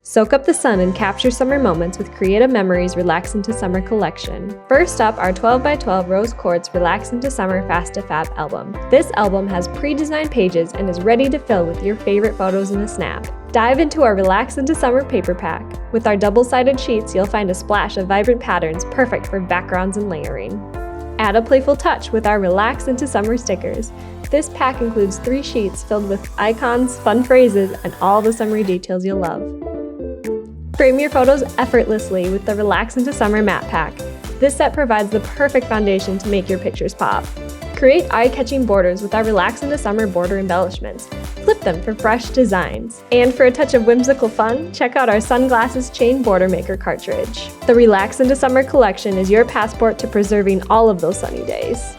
Soak up the sun and capture summer moments with Creative Memories Relax into Summer collection. First up, our 12x12 Rose Quartz Relax into Summer Fast to Fab album. This album has pre-designed pages and is ready to fill with your favorite photos in a snap. Dive into our Relax into Summer paper pack. With our double-sided sheets, you'll find a splash of vibrant patterns perfect for backgrounds and layering. Add a playful touch with our Relax into Summer stickers. This pack includes 3 sheets filled with icons, fun phrases, and all the summery details you'll love. Frame your photos effortlessly with the Relax into Summer matte pack. This set provides the perfect foundation to make your pictures pop. Create eye-catching borders with our Relax into Summer border embellishments. Flip them for fresh designs. And for a touch of whimsical fun, check out our Sunglasses Chain Border Maker cartridge. The Relax into Summer collection is your passport to preserving all of those sunny days.